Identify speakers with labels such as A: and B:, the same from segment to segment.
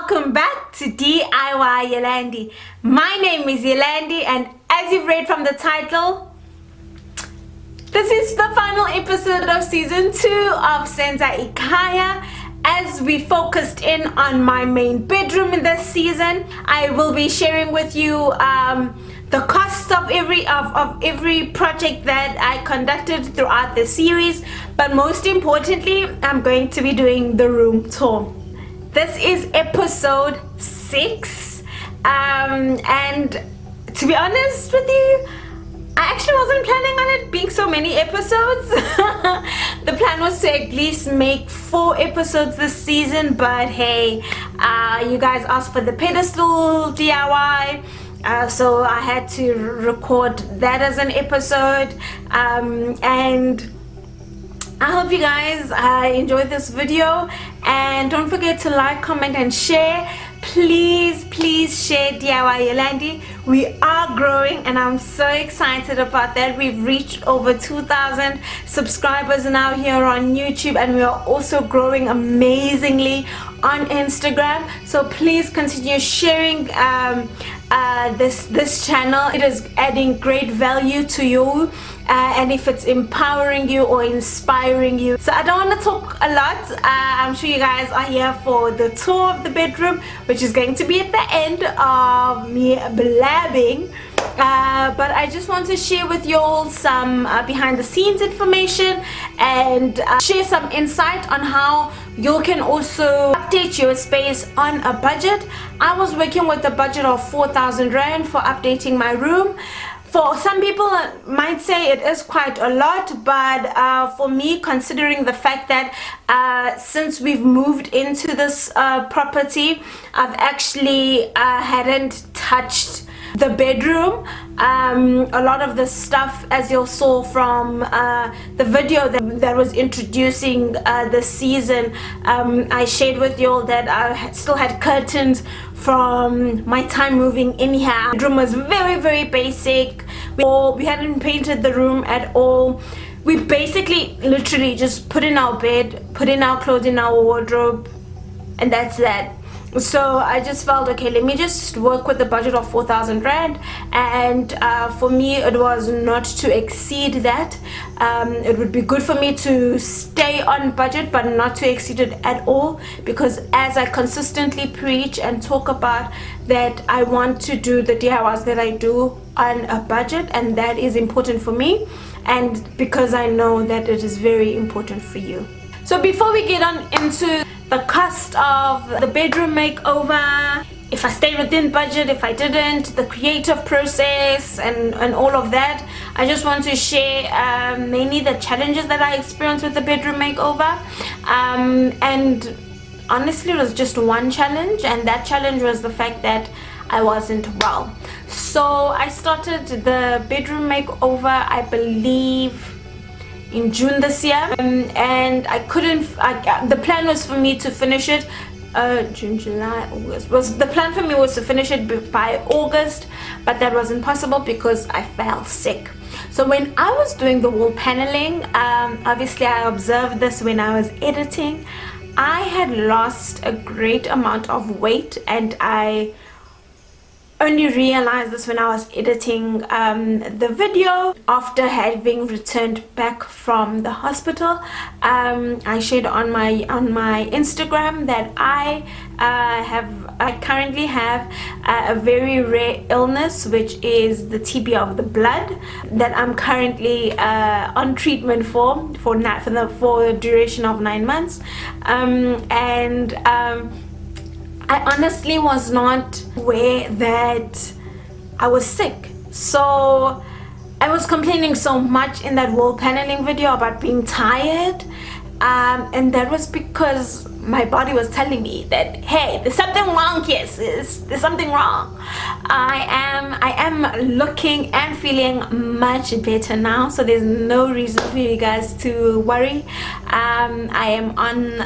A: welcome back to DIYYolande. My name is Yolande, and as you've read from the title, this is the final episode of season 2 of SENZA IKHAYA. As we focused in on my main bedroom in this season, I will be sharing with you the costs of every project that I conducted throughout the series, but most importantly, I'm going to be doing the room tour. This is episode 6, and to be honest with you, I actually wasn't planning on it being so many episodes. The plan was to at least make 4 episodes this season, but hey, you guys asked for the pedestal DIY, so I had to record that as an episode, and I hope you guys enjoyed this video, and don't forget to like, comment and share. Please share DIYYolande. We are growing and I'm so excited about that. We've reached over 2,000 subscribers now here on YouTube, and we are also growing amazingly on Instagram, so please continue sharing this channel. It is adding great value to you, and if it's empowering you or inspiring you. So I don't want to talk a lot. I'm sure you guys are here for the tour of the bedroom, which is going to be at the end of me blabbing, but I just want to share with you all some behind the scenes information and share some insight on how you can also update your space on a budget. I was working with a budget of 4,000 Rand for updating my room. For some people might say it is quite a lot, but for me, considering the fact that since we've moved into this property, I've actually hadn't touched the bedroom. A lot of the stuff, as you saw from the video that was introducing the season, I shared with you all that I still had curtains from my time moving in here. The room was very basic. We hadn't painted the room at all. We basically literally just put in our bed, put in our clothes in our wardrobe, and that's that. So I just felt, okay, let me just work with the budget of 4,000 Rand, and for me it was not to exceed that. It would be good for me to stay on budget but not to exceed it at all, because as I consistently preach and talk about that, I want to do the DIYs that I do on a budget, and that is important for me, and because I know that it is very important for you. So before we get on into the cost of the bedroom makeover, if I stayed within budget, if I didn't, the creative process and all of that, I just want to share mainly the challenges that I experienced with the bedroom makeover. And honestly, it was just one challenge, and that challenge was the fact that I wasn't well. So I started the bedroom makeover, I believe, in June this year, and I couldn't. The plan was for me to finish it June, July, August. The plan for me was to finish it by August, but that wasn't possible because I fell sick. So when I was doing the wall paneling, obviously I observed this when I was editing. I had lost a great amount of weight, and I only realized this when I was editing the video after having returned back from the hospital. I shared on my Instagram that I currently have a very rare illness, which is the TB of the blood, that I'm currently on treatment for the duration of 9 months, and I honestly was not aware that I was sick. So I was complaining so much in that wall paneling video about being tired, and that was because my body was telling me that, hey, there's something wrong here, sis. There's something wrong. I am looking and feeling much better now, so there's no reason for you guys to worry. I am on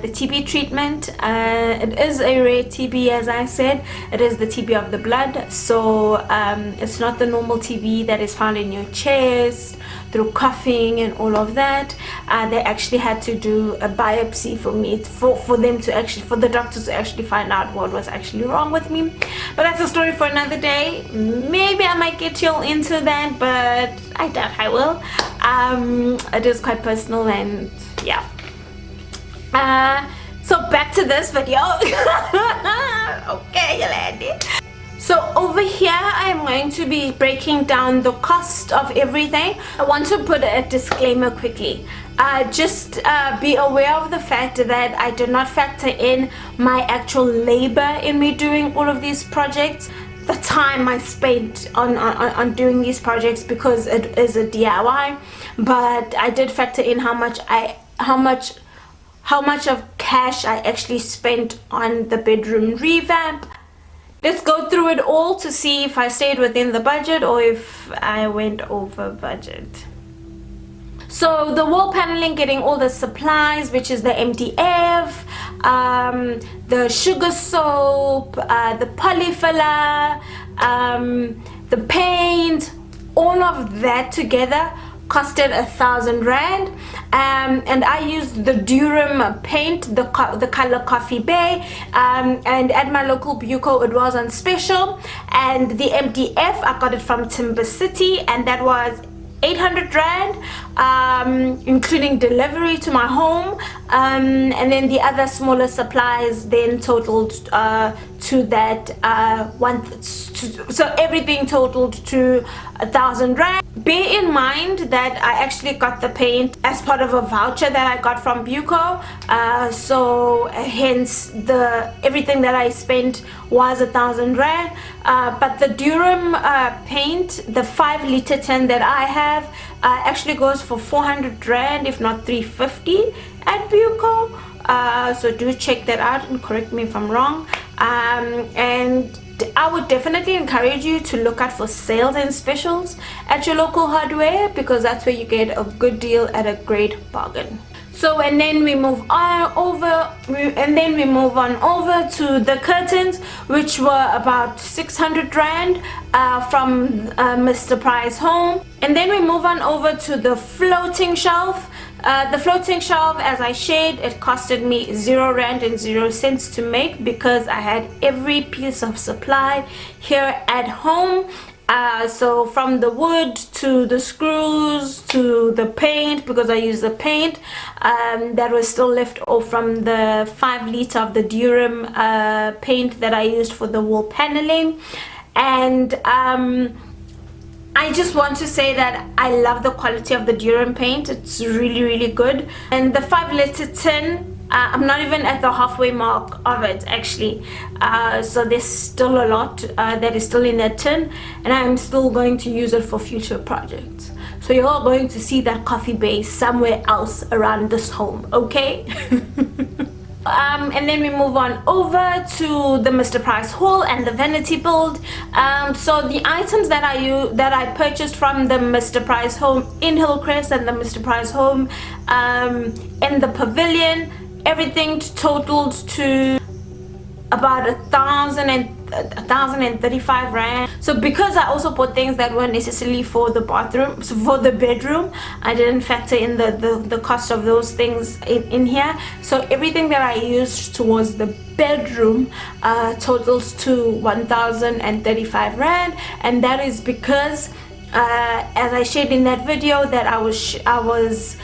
A: the TB treatment. It is a rare TB, as I said. It is the TB of the blood, so it's not the normal TB that is found in your chest through coughing and all of that. They actually had to do a biopsy for me for them to actually, for the doctors to actually find out what was actually wrong with me. But that's a story for another day. Maybe I might get you all into that, but I doubt I will. It is quite personal, and yeah. So back to this video. Okay, Yolande. So over here I'm going to be breaking down the cost of everything. I want to put a disclaimer quickly. Just be aware of the fact that I did not factor in my actual labor in me doing all of these projects, the time I spent on doing these projects, because it is a DIY. But I did factor in how much of cash I actually spent on the bedroom revamp. Let's go through it all to see if I stayed within the budget or if I went over budget. So the wall paneling, getting all the supplies, which is the MDF, the sugar soap, the polyfiller, the paint, all of that together costed 1,000 rand. And I used the DIYYolande paint, the color Coffee Bay, and at my local Buco it was on special. And the MDF I got it from Timber City, and that was 800 rand, including delivery to my home, and then the other smaller supplies then totaled to that so everything totaled to 1,000 rand. Bear in mind that I actually got the paint as part of a voucher that I got from Buco, so hence everything that I spent was 1,000 rand. But the DIYYolande paint, the 5-liter tin that I have, actually goes for 400 rand, if not 350 at Buco. So do check that out and correct me if I'm wrong. And I would definitely encourage you to look out for sales and specials at your local hardware, because that's where you get a good deal at a great bargain. So, and then we move on over to the curtains, which were about 600 rand from Mr. Price Home. And then we move on over to the floating shelf. The floating shelf, as I shared, it costed me 0 rand and 0 cents to make, because I had every piece of supply here at home. So from the wood to the screws to the paint, because I used the paint that was still left off from the 5-liter of the DIYYolande paint that I used for the wall paneling. And I just want to say that I love the quality of the DIYYolande paint. It's really, really good. And the 5-liter tin, I'm not even at the halfway mark of it actually, so there's still a lot that is still in that tin, and I'm still going to use it for future projects. So you're all going to see that coffee base somewhere else around this home, okay? And then we move on over to the Mr. Price haul and the vanity build. So the items that I purchased from the Mr. Price home in Hillcrest and the Mr. Price home in the pavilion, everything totaled to about 1,035 rand. So because I also bought things that weren't necessarily for the bathroom, so for the bedroom, I didn't factor in the cost of those things in here. So everything that I used towards the bedroom totals to 1,035 rand, and that is because as I shared in that video, that I was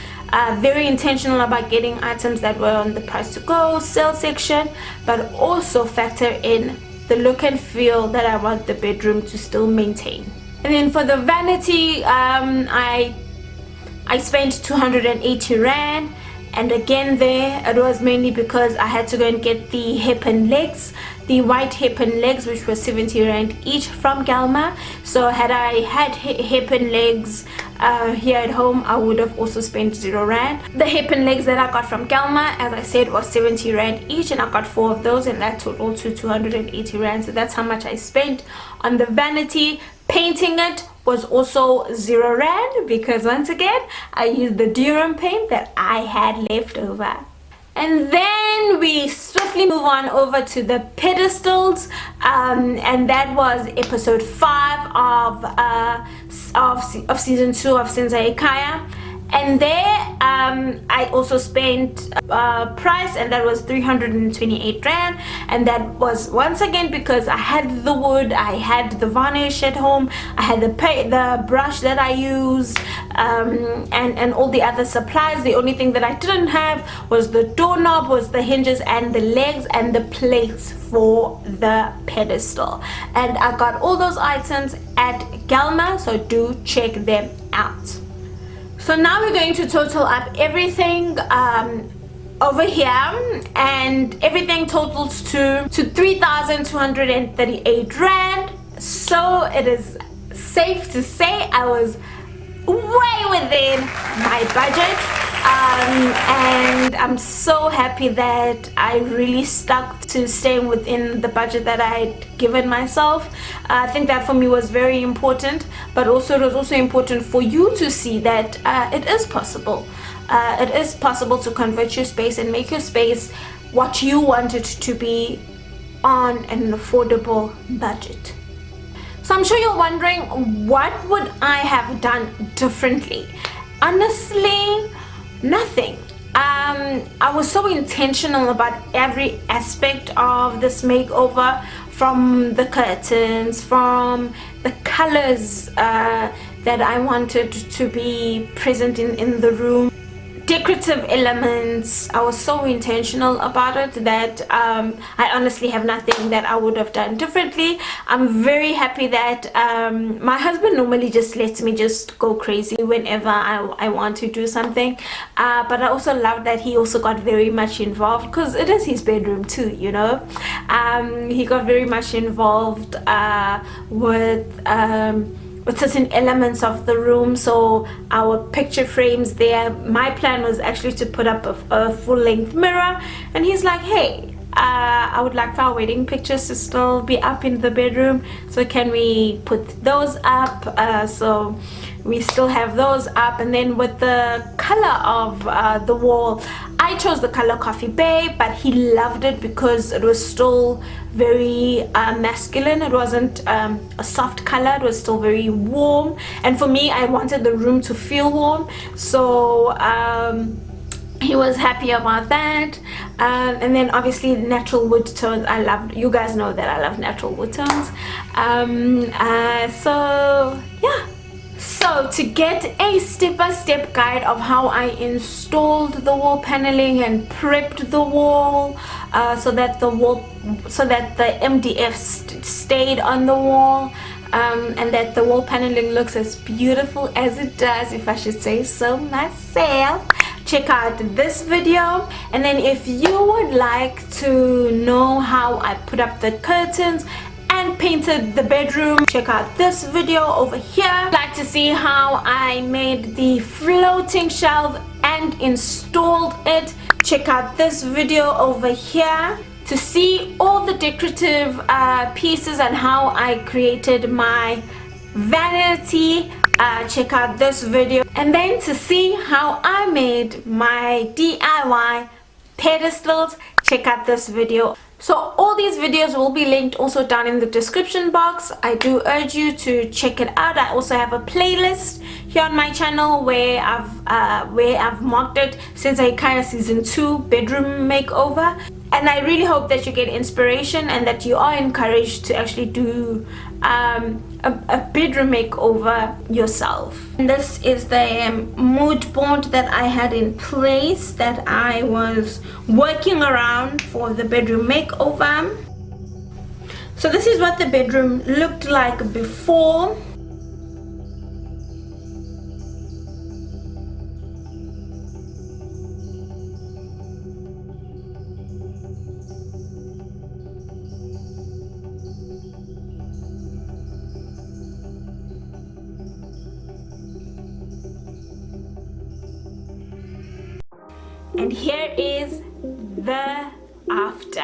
A: very intentional about getting items that were on the price to go sale section, but also factor in the look and feel that I want the bedroom to still maintain. And then for the vanity, I spent 280 rand, and again there it was mainly because I had to go and get the hairpin legs, the white hairpin legs, which were 70 rand each from Galma. So had I had hairpin legs here at home, I would have also spent 0 rand. The hairpin legs that I got from Galma, as I said, was 70 rand each, and I got 4 of those, and that totaled to 280 rand. So that's how much I spent on the vanity. Painting it was also 0 rand, because once again I used the DIYYolande paint that I had left over. And then we swiftly move on over to the pedestals, and that was episode 5 of season 2 of SENZA IKHAYA. And there I also spent price, and that was 328 rand, and that was once again because I had the wood, I had the varnish at home, I had the brush that I used, and all the other supplies. The only thing that I didn't have was the doorknob, was the hinges and the legs and the plates for the pedestal, and I got all those items at Galma, so do check them out. So now we're going to total up everything over here, and everything totals to 3,238 rand. So it is safe to say I was way within my budget, and I'm so happy that I really stuck to staying within the budget that I had given myself. I think that for me was very important, but also it was also important for you to see that it is possible. It is possible to convert your space and make your space what you want it to be on an affordable budget. So I'm sure you're wondering, what would I have done differently? Honestly, nothing. I was so intentional about every aspect of this makeover, from the curtains, from the colors that I wanted to be present in the room, decorative elements. I was so intentional about it that I honestly have nothing that I would have done differently. I'm very happy that my husband normally just lets me just go crazy whenever I want to do something, but I also love that he also got very much involved, because it is his bedroom too, you know. He got very much involved with certain elements of the room. So our picture frames there, my plan was actually to put up a full-length mirror, and he's like, hey, I would like for our wedding pictures to still be up in the bedroom, so can we put those up? So we still have those up. And then with the color of the wall, I chose the color coffee bay, but he loved it because it was still very masculine. It wasn't a soft color, it was still very warm, and for me, I wanted the room to feel warm, so he was happy about that. And then obviously natural wood tones. I love, you guys know that I love natural wood tones. So yeah. So to get a step-by-step guide of how I installed the wall paneling and prepped the wall, so that the MDF stayed on the wall, and that the wall paneling looks as beautiful as it does, if I should say so myself, check out this video. And then if you would like to know how I put up the curtains and painted the bedroom, check out this video over here. Like to see how I made the floating shelf and installed it, check out this video over here. To see all the decorative pieces and how I created my vanity, check out this video. And then to see how I made my DIY pedestals, check out this video. So all these videos will be linked also down in the description box. I do urge you to check it out. I also have a playlist here on my channel where I've marked it SENZA IKHAYA Season 2 Bedroom Makeover. And I really hope that you get inspiration and that you are encouraged to actually do a bedroom makeover yourself. And this is the mood board that I had in place that I was working around for the bedroom makeover. So this is what the bedroom looked like before. And here is the after.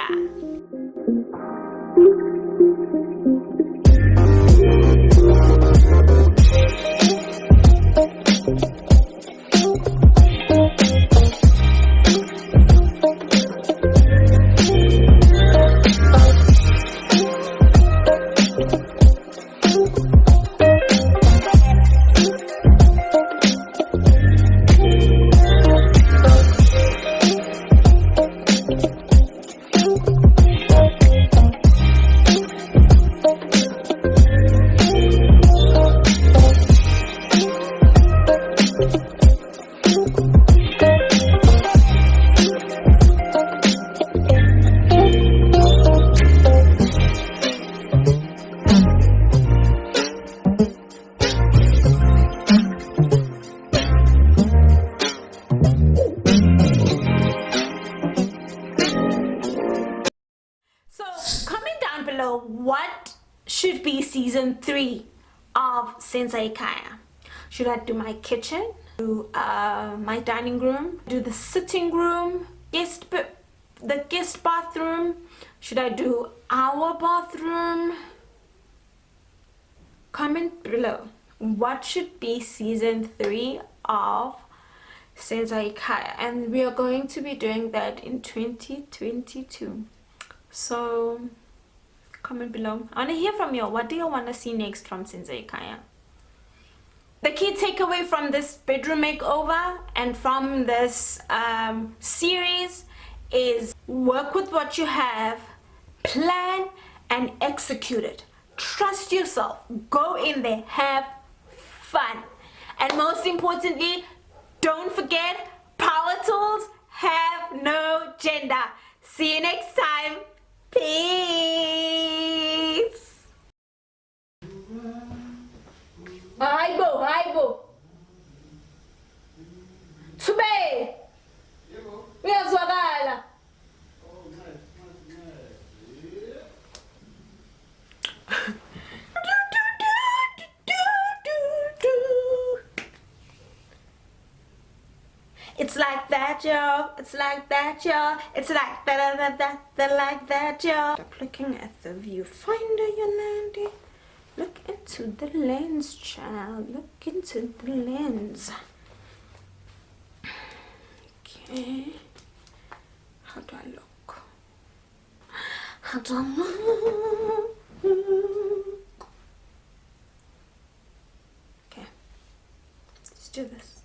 A: So what should be season 3 of SENZA IKHAYA? Should I do my kitchen, do my dining room, do the sitting room, the guest bathroom? Should I do our bathroom? Comment below. What should be season 3 of SENZA IKHAYA? And we are going to be doing that in 2022. So comment below. I want to hear from you. What do you want to see next from SENZA IKHAYA? The key takeaway from this bedroom makeover and from this series is work with what you have, plan and execute it. Trust yourself, go in there, have fun, and most importantly, don't forget, power tools have no gender. See you next time. Peace. Hayibo. Thube. Uyazwakala. It's like that, y'all. It's like that, y'all. It's like that, like that, y'all. Stop looking at the viewfinder, Yolande. Look into the lens, child. Look into the lens. Okay. How do I look? How do I look? Okay. Let's do this.